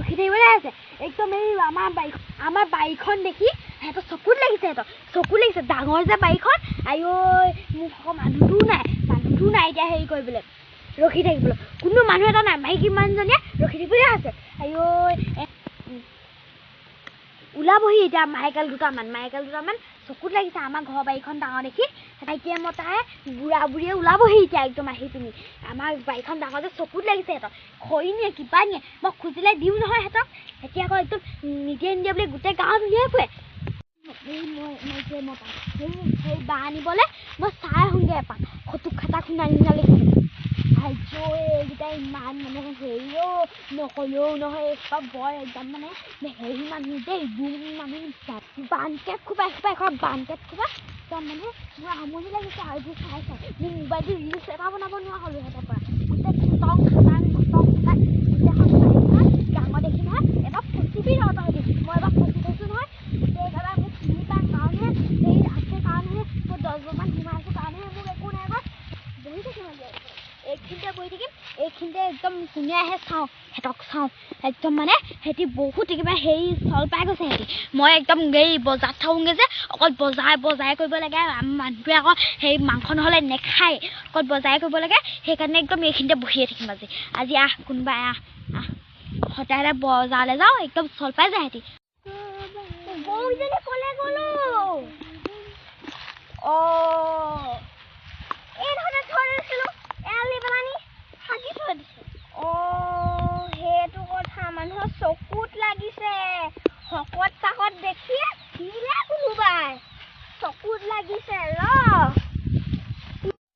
ৰখি থাকিবলৈ আছে একদম এই আমাৰ বাৰীখন দেখি সিহঁতৰ চকুত লাগিছে ডাঙৰ যে বাৰীখন আইঐ মোক মানুহটোও নাই এতিয়া হেৰি কৰিবলৈ ৰখি থাকিবলৈ কোনো মানুহ এটা নাই মাইকী মানুহজনীয়ে ৰখি থাকিবলৈ আছে আইঐ ওলাবহি এতিয়া মাইকেল দুটামান চকুত লাগিছে আমাৰ ঘৰ বাৰীখন ডাঙৰ দেখি এতিয়া মতাই বুঢ়া বুঢ়ীয়ে ওলাবহি এতিয়া একদম আহি পিনি আমাৰ বাৰীখন ডাঙৰ যে চকুত লাগিছে সিহঁতক খৰি নিয়ে কিবা নিয়ে মই খুজিলে দিওঁ নহয় সিহঁতক এতিয়া আকৌ একদম নিদিয়ে বুলি গোটেই গাঁৱত উলিয়াই ফুৰে সেই বাঁহ আনিবলৈ মই চাই আহোঁগৈ এপাক ফটো খাটা খুন্দা নিচিনা লাগিছে এইকেইটা ইমান মানে হেৰিও নকলেও নহয় চব বৰ একদম মানে হেৰি মানুহ দেই মানুহ বানকেট খোপাই বানকেট খোপাই একদম মানে মোৰ আমনি লাগিছে আৰু এইবোৰ চাই মোৰ মোবাইলটো ৰিলচ এটা বনাব নোৱাৰা হ'লোঁ সিহঁতৰ পৰা গোটেই খতং খাটাং ডাঙৰ দেখি নহয় এবাৰ ফচিবি ন তহঁতি মই এবাৰ ফচি থৈছোঁ নহয় গোটেইকেইটা মোক চিনি পাই কাৰণেহে হেৰি আছে কাৰণেহে মই 10 বছৰমান সোমাইছোঁ কাৰণেহে মোক একো নাই এবাৰ বহি থাকিম এইখিনিতে বহি থাকিম এইখিনিতে একদম ধুনীয়াহে সিহঁতক চাওঁ একদম মানে সিহঁতি বহুত একেবাৰে হেৰি চল পাই গৈছে মই একদম এই বজাৰত থাকোঁগৈ যে অকল বজাই কৰিব লাগে মানুহটোৱে আকৌ সেই মাংস নহ'লে নেখায় অকল বজাই কৰিব লাগে সেইকাৰণে একদম এইখিনিতে বহিয়ে থাকিম আজি কোনোবাই সদায় বজাৰলৈ যাওঁ একদম চল পাই যায় সিহঁতি বৌজনী ক'লে গ'লো এই ধৰণে থৈ দিছিলোঁ এৰালি পেলানি সাজি থৈ দিছোঁ সেইটো কথা মানুহৰ চকুত লাগিছে শকত চাকত দেখিয়ে দিলে কোনোবাই চকুত লাগিছে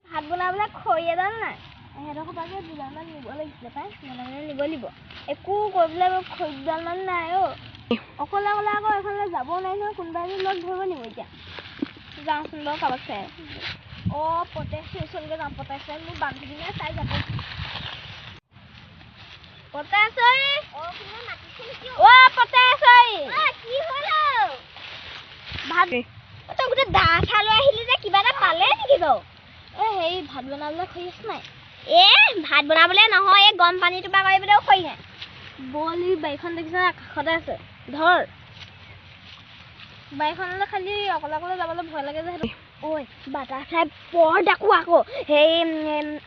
ভাত বনাবলৈ খৰি এডাল নাই সিহঁতৰ সবাকে দুডালমান নিব লাগিছিলে পাই নিব লাগিব একো কৰিবলৈ খৰি দুডালমান নাই অকলে আকৌ এইফালে যাব নাই নহয় কোনোবাই লগ ধৰিব নিব এতিয়া যাওঁচোন বাৰু কাৰোবাক চাই পতেশ ওচৰলৈকে যাওঁ পতেশ মোৰ বান্ধৱীজনীয়ে চাই যাব পতেশই কি হ'ল ভাত তই গোটেই দা চা লৈ আহিলি যে কিবা এটা পালে নেকি বাৰু হেৰি ভাত বনাবলৈ খৰি আছে নাই ভাত বনাবলৈ নহয় এই গৰম পানীটো পৰা কৰিবলৈও খৰি নাই বলি বাৰীখন দেখিছ না কাষতে আছে ধৰ বাৰীখনলৈ খালি অকলে যাবলৈ ভয় লাগে যে বাটাৰফ্লাই বৰ ডাকো আকৌ সেই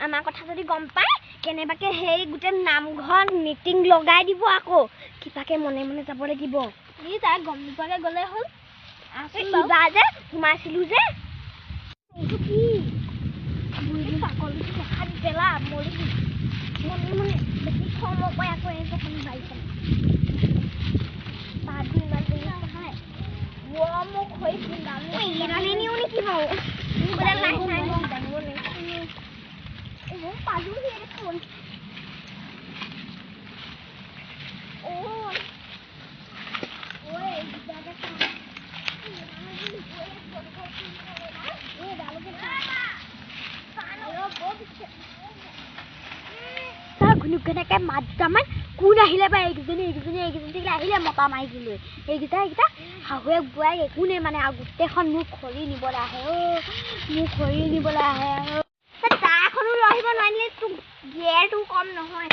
আমাৰ কথা যদি গম পায় কেনেবাকে সেই গোটেই নামঘৰত মিটিং লগাই দিব আকৌ কিবাকে মনে যাব লাগিব তাই গম নোপোৱাকৈ গ'লে হ'ল কিবা যে সোমাইছিলোঁ যে এইটো কি ছাগলীটো দেখা পেলা মৰি মানে বেছি খং কয় আকৌ এইখন বাৰীখন ভাতটো ইমান দেৰি নহয় মোক হৈছিল নিও নেকি বাৰু পালোহি দেখোন ঘুনুক মাত দুটামান কোন আহিলে বা এইকেইজনী আহিলে মতা মাইকী লৈ এইকেইটা শাহুৱেক বোৱাৰীক একো নাই মানে আৰু গোটেইখন মোক খৰি নিবলৈ আহে দাখনো লৈ আহিব নোৱাৰিলে তোক গিয়েৰটো কম নহয়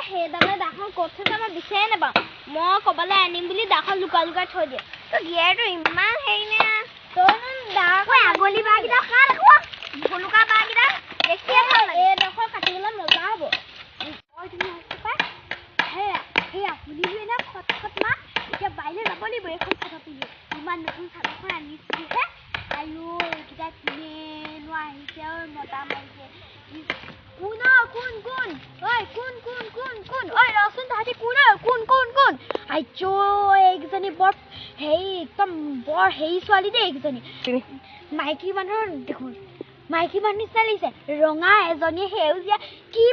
সেইডালে দাখন ক'ত থৈছে মই বিচাৰে নাপাওঁ মই ক'বলৈ আনিম বুলি দাখন লুকাই থৈ দিয়ে তোৰ গিয়েৰটো ইমান হেৰি নে তইনো দাখন আগলি বাঁহকেইটা খা দেখুৱা ভলুকা বাঁহকেইটা দেখিয়ে ভাল লাগে এইডোখৰ কাটিবলৈ মজা হ'ব শুনিলোঁ খট মা এতিয়া বাহিৰলৈ যাব লাগিব এইখন চাদৰ পিন্ধি ইমান নতুন চাদৰখন আনিছোহে আইও এইকেইটা কোনেনো আহিছে মতা মাৰিছে কোন ৰচোন তাহাঁতি কোন আইজো এইকেইজনী বৰ হেৰি একদম বৰ হেৰি ছোৱালী দেই এইকেইজনী মাইকী মানুহৰ দেখোন মাইকী মানুহ নিচিনা লাগিছে ৰঙা এজনী সেউজীয়া কি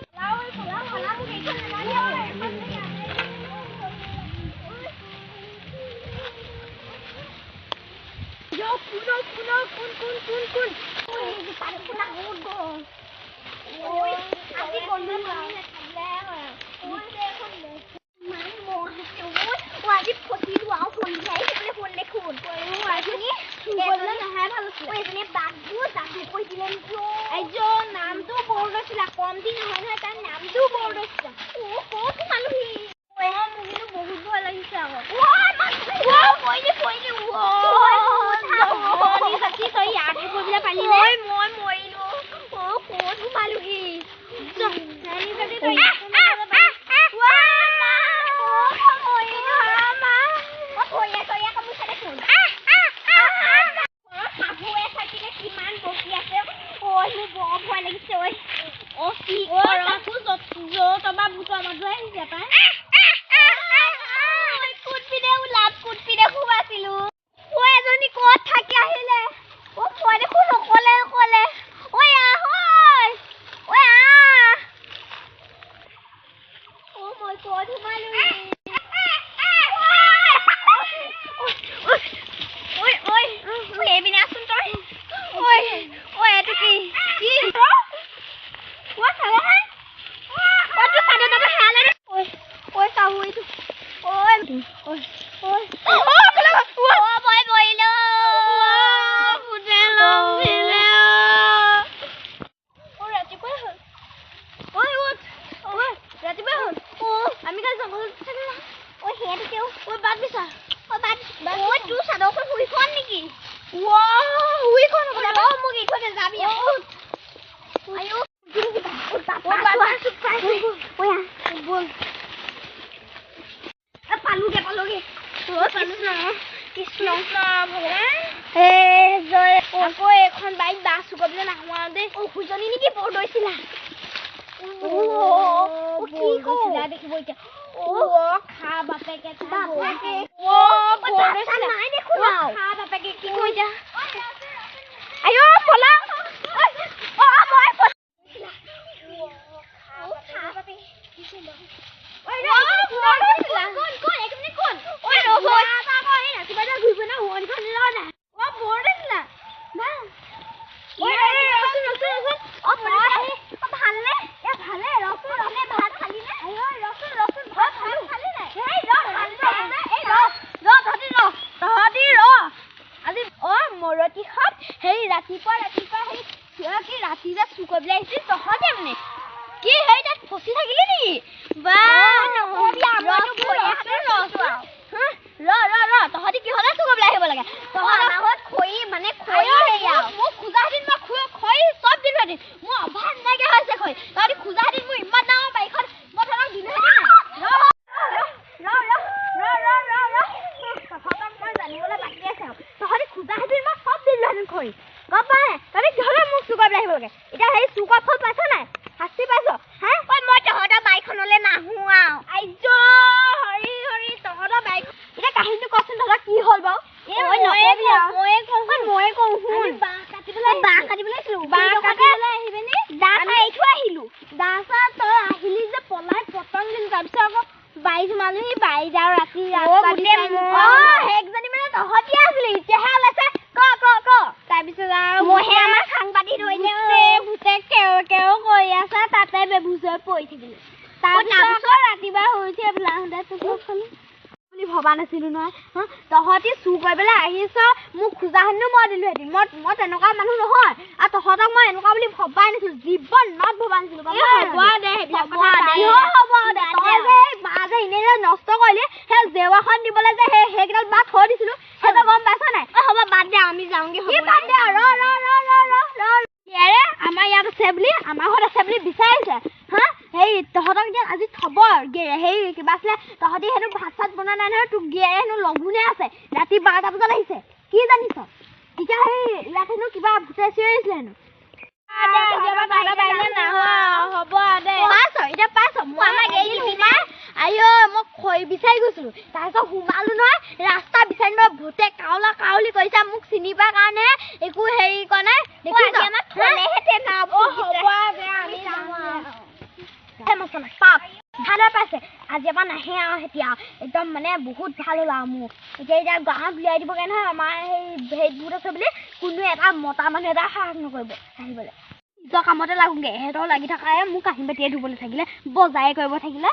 নামটো বৰ্ড আছিলে কম দিন নহয় তাৰ নামটো বৰ্ড আছিলে বহুত ভবা নাছিলো নহয় তহঁতি চুৰ কৰি পেলাই আহিছ মোক খোজা হেনো মই দিলোহেঁতেন মই তেনেকুৱা মানুহ নহয় আৰু তহঁতক মই এনেকুৱা বুলি ভবাই নাছিলো জীৱনত ভবা নাছিলো নষ্ট কৰিলি সেই জেৱাখন দিবলৈ যে সেইকেইডাল বাট থৈ দিছিলো সেইটো গম পাইছ নাই হ'ব বাদ দে আমি যাওঁগে আমাৰ ইয়াত আছে বুলি আমাৰ ঘৰত আছে বুলি বিচাৰিছে হা সেই তহঁতক এতিয়া আজি থব সেই কিবা আছিলে তহঁতি সেইটো ভাত চাত বনোৱা নাই নহয় তোক গিয়ে হেনো লঘোণে আছে ৰাতি 12টা বজাত আহিছে কি জানিছ এতিয়া সেই ইয়াত হেনো কিবা ভূতে চিঞৰিছিলে হেনো বিচাৰি গৈছিলো তাৰপিছত সোমালো নহয় ৰাস্তা বিচাৰি নহয় ভূতে কাউলা কাউলি কৰিছে মোক চিনি পোৱাৰ কাৰণে একো হেৰি কৰা নাই ভালে পাইছে আজিৰ পৰা নাহে আৰু এতিয়া একদম মানে বহুত ভাল হ'ল আৰু মোক এতিয়া গাঁৱত উলিয়াই দিবগৈ নহয় আমাৰ সেই ভূত আছে বুলি কোনো এটা মতা মানুহ এটা সাহস নকৰিব আহিবলৈ নিজৰ কামতে লাগোগে সিহঁতৰ লাগি থকাই মোক কাঁহী বাতিয়ে ধুবলৈ থাকিলে বজাৰে কৰিব থাকিলে